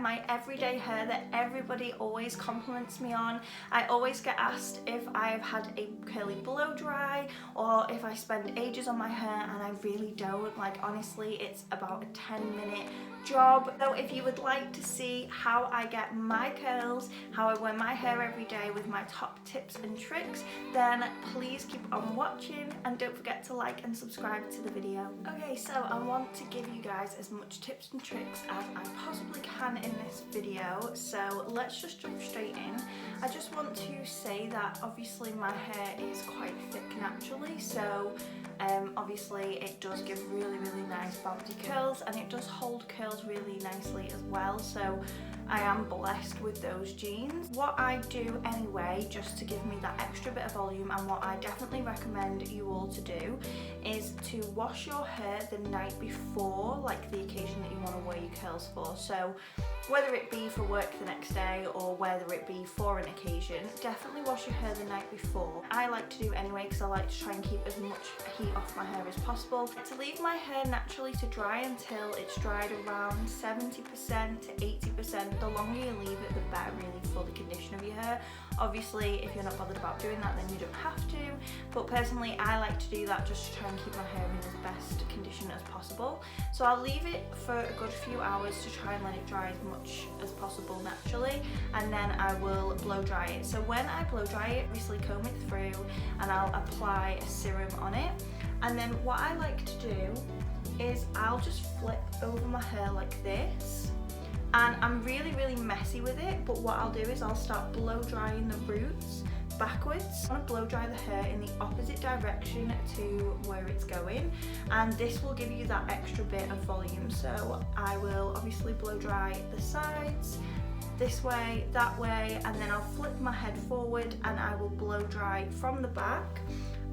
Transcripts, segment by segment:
my everyday hair that everybody always compliments me on. I always get asked if I've had a curly blow dry or if I spend ages on my hair, and I really don't. Like, honestly, it's about a 10-minute job. So if you would like to see how I get my curls, how I wear my hair every day with my top tips and tricks, then please keep on watching and don't forget to like and subscribe to the video. Okay, so I want to give you guys as much tips and tricks as I possibly can in this video, so let's just jump straight in. I just want to say that obviously my hair is quite thick naturally, so obviously it does give really nice bouncy curls, and it does hold curls really nicely as well, so I am blessed with those genes. What I do anyway, just to give me that extra bit of volume, and what I definitely recommend you all to do, is to wash your hair the night before, like the occasion that you want to wear your curls for. So whether it be for work the next day or whether it be for an occasion, definitely wash your hair the night before. I like to do anyway because I like to try and keep as much heat off my hair as possible. To leave my hair naturally to dry until it's dried around 70% to 80%. The longer you leave it, the better really for the condition of your hair. Obviously, if you're not bothered about doing that, then you don't have to. But personally, I like to do that just to try and keep my hair in as best condition as possible. So I'll leave it for a good few hours to try and let it dry as much as possible naturally, and then I will blow dry it. So when I blow dry it, obviously comb it through and I'll apply a serum on it. And then what I like to do is I'll just flip over my hair like this. And I'm really messy with it, but what I'll do is I'll start blow drying the roots backwards. I want to blow dry the hair in the opposite direction to where it's going, and this will give you that extra bit of volume. So I will obviously blow dry the sides, this way, that way, and then I'll flip my head forward and I will blow dry from the back.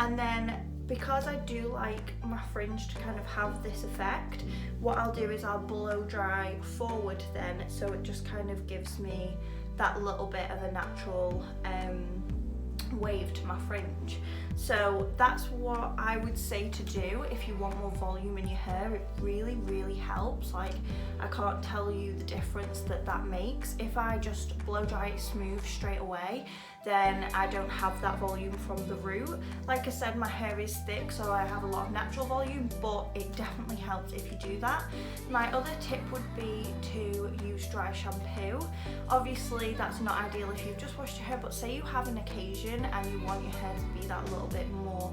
And then because I do like my fringe to kind of have this effect, what I'll do is I'll blow dry forward then, so it just kind of gives me that little bit of a natural wave to my fringe. So that's what I would say to do if you want more volume in your hair. It really helps. Like, I can't tell you the difference that that makes. If I just blow dry it smooth straight away, then I don't have that volume from the root. Like I said, my hair is thick, so I have a lot of natural volume, but it definitely helps if you do that. My other tip would be to use dry shampoo. Obviously that's not ideal if you've just washed your hair, but say you have an occasion and you want your hair to be that little bit more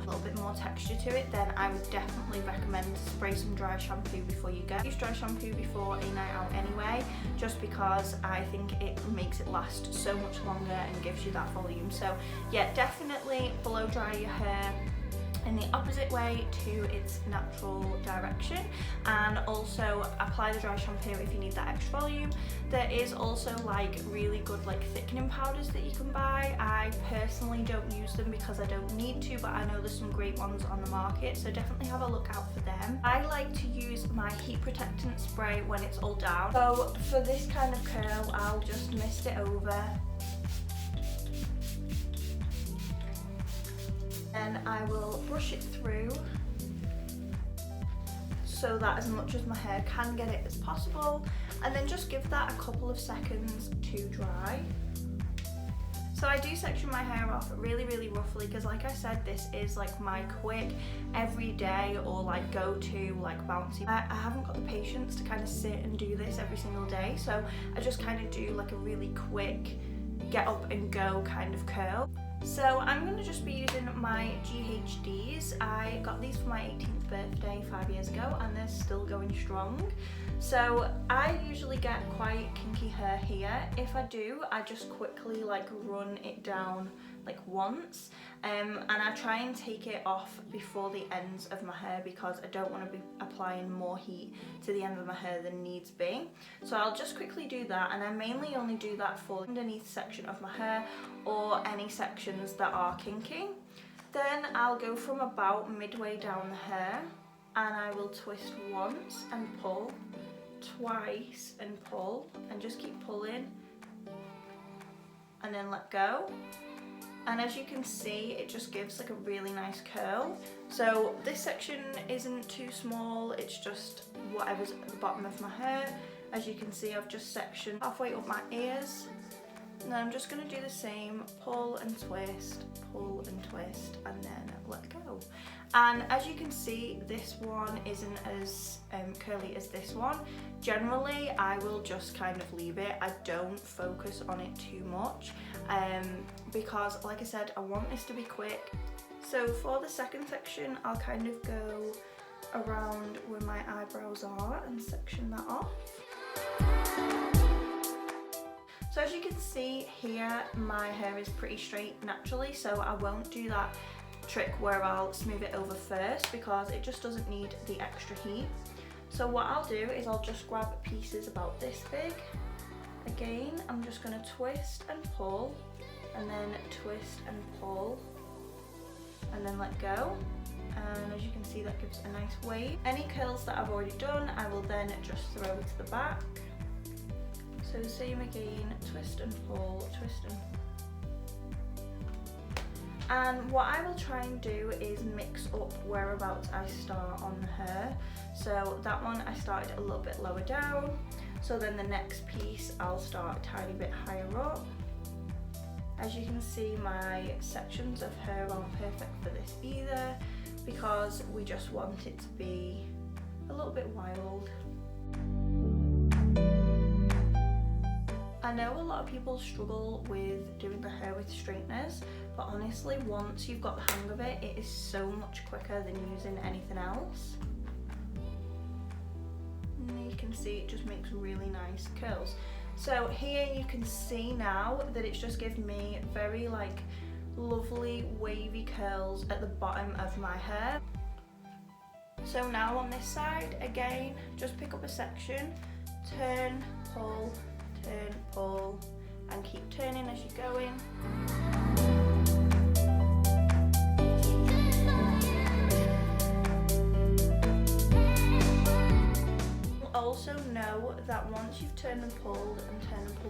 texture to it, then I would definitely recommend to spray some dry shampoo before you go. Use dry shampoo before a night out anyway, just because I think it makes it last so much longer and gives you that volume. So yeah, definitely blow dry your hair in the opposite way to its natural direction, and also apply the dry shampoo if you need that extra volume. There is also like really good like thickening powders that you can buy. I personally don't use them because I don't need to, but I know there's some great ones on the market, so definitely have a look out for them. I like to use my heat protectant spray when it's all down. So for this kind of curl, I'll just mist it over, and I will brush it through so that as much as my hair can get it as possible, and then just give that a couple of seconds to dry. So I do section my hair off really roughly because, like I said, this is like my quick everyday or like go-to like bouncy. I haven't got the patience to kind of sit and do this every single day, so I just kind of do like a really quick get up and go kind of curl. So I'm going to just be using my GHDs. I got these for my 18th birthday 5 years ago, and they're still going strong. So I usually get quite kinky hair here. If I do, I just quickly like run it down like once, and I try and take it off before the ends of my hair because I don't want to be applying more heat to the end of my hair than needs be. So I'll just quickly do that, and I mainly only do that for underneath section of my hair or any sections that are kinky. Then I'll go from about midway down the hair, and I will twist once and pull, twice and pull, and just keep pulling and then let go. And as you can see, it just gives like a really nice curl. So this section isn't too small, it's just whatever's at the bottom of my hair. As you can see, I've just sectioned halfway up my ears. And then I'm just going to do the same, pull and twist, and then let go. And as you can see, this one isn't as curly as this one. Generally, I will just kind of leave it. I don't focus on it too much because, like I said, I want this to be quick. So for the second section, I'll kind of go around where my eyebrows are and section that off. So as you can see here, my hair is pretty straight naturally, so I won't do that trick where I'll smooth it over first because it just doesn't need the extra heat. So what I'll do is I'll just grab pieces about this big. Again, I'm just going to twist and pull, and then twist and pull, and then let go. And as you can see, that gives a nice wave. Any curls that I've already done, I will then just throw to the back. So same again, twist and pull, twist and pull. And what I will try and do is mix up whereabouts I start on the hair. So that one I started a little bit lower down. So then the next piece I'll start a tiny bit higher up. As you can see, my sections of hair aren't perfect for this either because we just want it to be a little bit wild. I know a lot of people struggle with doing the hair with straighteners, but honestly, once you've got the hang of it, it is so much quicker than using anything else. And you can see it just makes really nice curls. So here you can see now that it's just given me very like lovely wavy curls at the bottom of my hair. So now on this side, again, just pick up a section, turn, pull, and keep turning as you're going. Also know that once you've turned and pulled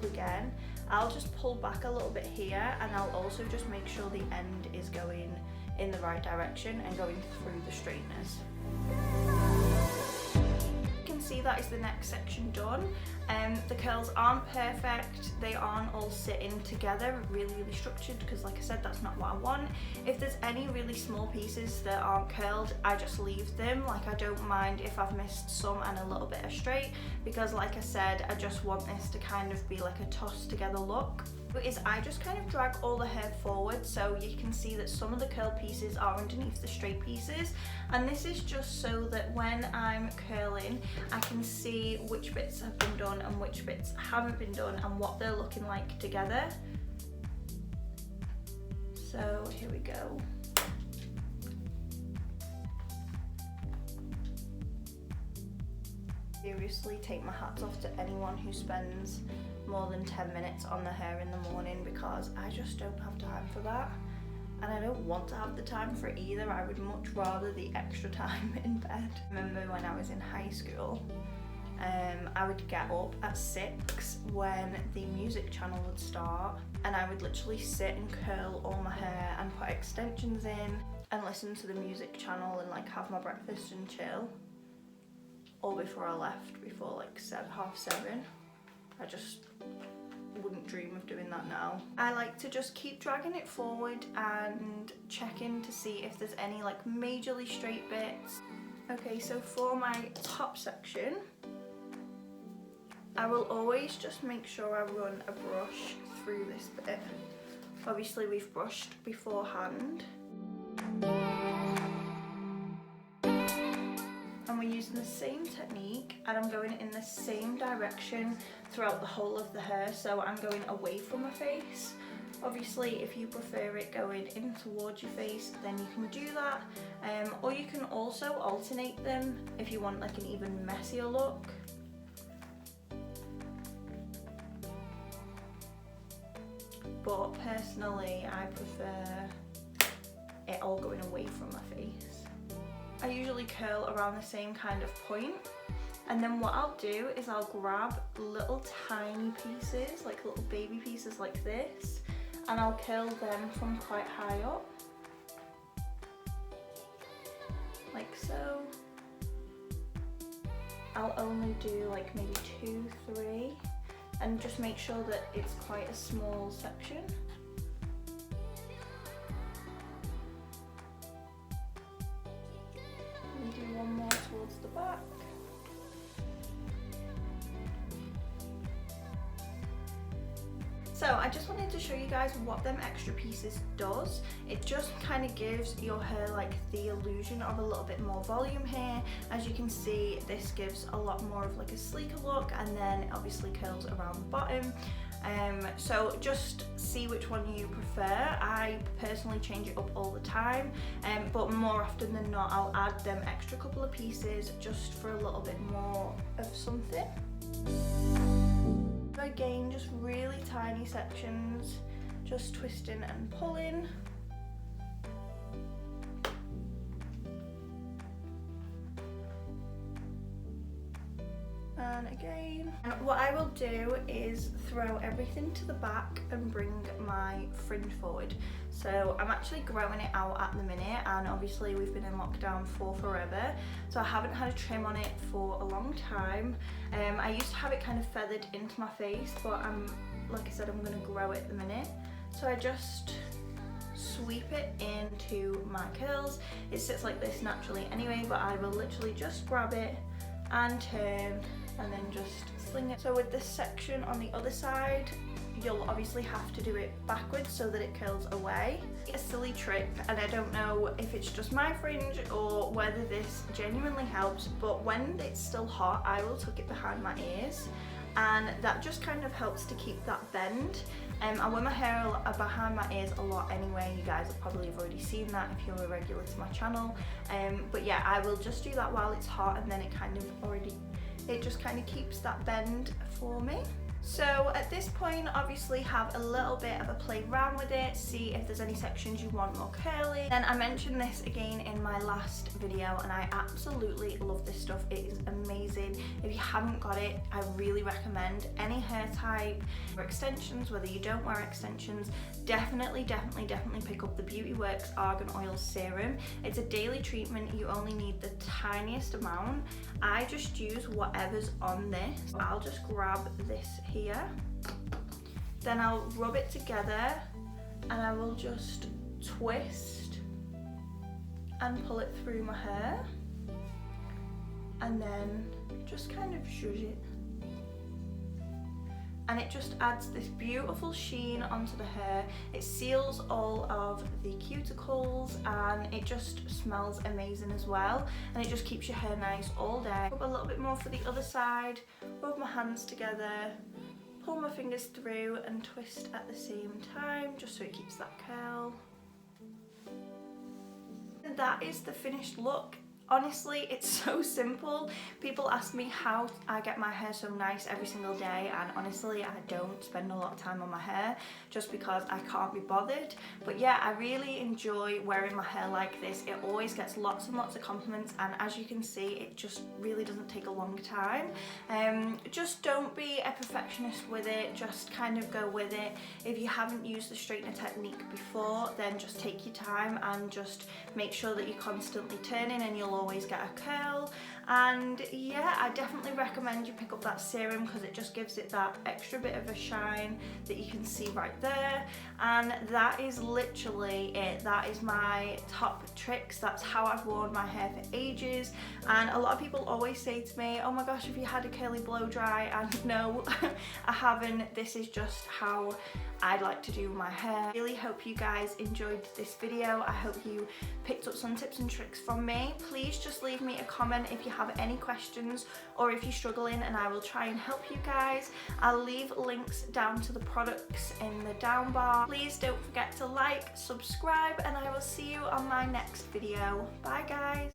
again, I'll just pull back a little bit here, and I'll also just make sure the end is going in the right direction and going through the straighteners. You can see that is the next section done. The curls aren't perfect, they aren't all sitting together really structured because, like I said, that's not what I want. If there's any really small pieces that aren't curled, I just leave them. Like, I don't mind if I've missed some and a little bit of straight because, like I said, I just want this to kind of be like a tossed together look. Is I just kind of drag all the hair forward so you can see that some of the curl pieces are underneath the straight pieces, and this is just so that when I'm curling I can see which bits have been done and which bits haven't been done and what they're looking like together. So here we go. Seriously, take my hats off to anyone who spends more than 10 minutes on the hair in the morning because I just don't have time for that, and I don't want to have the time for it either. I would much rather the extra time in bed. I remember when I was in high school, I would get up at 6 when the music channel would start, and I would literally sit and curl all my hair and put extensions in and listen to the music channel and like have my breakfast and chill. All before I left, before like 7, half 7. I just wouldn't dream of doing that now. I like to just keep dragging it forward and checking to see if there's any like majorly straight bits. Okay, so for my top section, I will always just make sure I run a brush through this bit. Obviously we've brushed beforehand. And we're using the same technique, and I'm going in the same direction throughout the whole of the hair, so I'm going away from my face. Obviously if you prefer it going in towards your face, then you can do that, or you can also alternate them if you want like an even messier look. But personally I prefer it all going away from my face. I usually curl around the same kind of point, and then what I'll do is I'll grab little tiny pieces, like little baby pieces like this, and I'll curl them from quite high up, like so. I'll only do like maybe 2, 3, and just make sure that it's quite a small section. And do one more towards the back. So I just wanted to show you guys what them extra pieces does. It just kind of gives your hair like the illusion of a little bit more volume here. As you can see, this gives a lot more of like a sleeker look, and then it obviously curls around the bottom. So just see which one you prefer. I personally change it up all the time, but more often than not I'll add them extra couple of pieces just for a little bit more of something. Again, just really tiny sections, just twisting and pulling. And again. And what I will do is throw everything to the back and bring my fringe forward. So I'm actually growing it out at the minute, and obviously we've been in lockdown for forever, so I haven't had a trim on it for a long time. I used to have it kind of feathered into my face, but like I said, I'm going to grow it at the minute. So I just sweep it into my curls. It sits like this naturally anyway, but I will literally just grab it and turn and then just sling it. So with this section on the other side, you'll obviously have to do it backwards so that it curls away. A silly trick, and I don't know if it's just my fringe or whether this genuinely helps, but when it's still hot, I will tuck it behind my ears, and that just kind of helps to keep that bend. I wear my hair behind my ears a lot anyway. You guys have probably already seen that if you're a regular to my channel. But yeah, I will just do that while it's hot, and then it just kind of keeps that bend for me. So at this point, obviously have a little bit of a play around with it, see if there's any sections you want more curly. Then I mentioned this again in my last video, and I absolutely love this stuff. It is amazing. If you haven't got it, I really recommend any hair type or extensions, whether you don't wear extensions, definitely pick up the Beauty Works Argan Oil Serum. It's a daily treatment. You only need the tiniest amount. I just use whatever's on this. I'll just grab this here, then I'll rub it together, and I will just twist and pull it through my hair, and then just kind of zhuzh it, and it just adds this beautiful sheen onto the hair. It seals all of the cuticles, and it just smells amazing as well, and it just keeps your hair nice all day. Rub a little bit more for the other side, rub my hands together, pull my fingers through and twist at the same time, just so it keeps that curl. And that is the finished look. Honestly, it's so simple. People ask me how I get my hair so nice every single day, and honestly, I don't spend a lot of time on my hair just because I can't be bothered. But yeah, I really enjoy wearing my hair like this. It always gets lots and lots of compliments, and as you can see, it just really doesn't take a long time. Just don't be a perfectionist with it, just kind of go with it. If you haven't used the straightener technique before, then just take your time and just make sure that you're constantly turning, and you'll always get a curl. And yeah, I definitely recommend you pick up that serum because it just gives it that extra bit of a shine that you can see right there. And that is literally it. That is my top tricks. That's how I've worn my hair for ages. And a lot of people always say to me, oh my gosh, have you had a curly blow dry? And no, I haven't. This is just how I'd like to do my hair. Really hope you guys enjoyed this video. I hope you picked up some tips and tricks from me. Please just leave me a comment if you have any questions or if you're struggling, and I will try and help you guys. I'll leave links down to the products in the down bar. Please don't forget to like, subscribe, and I will see you on my next video. Bye guys.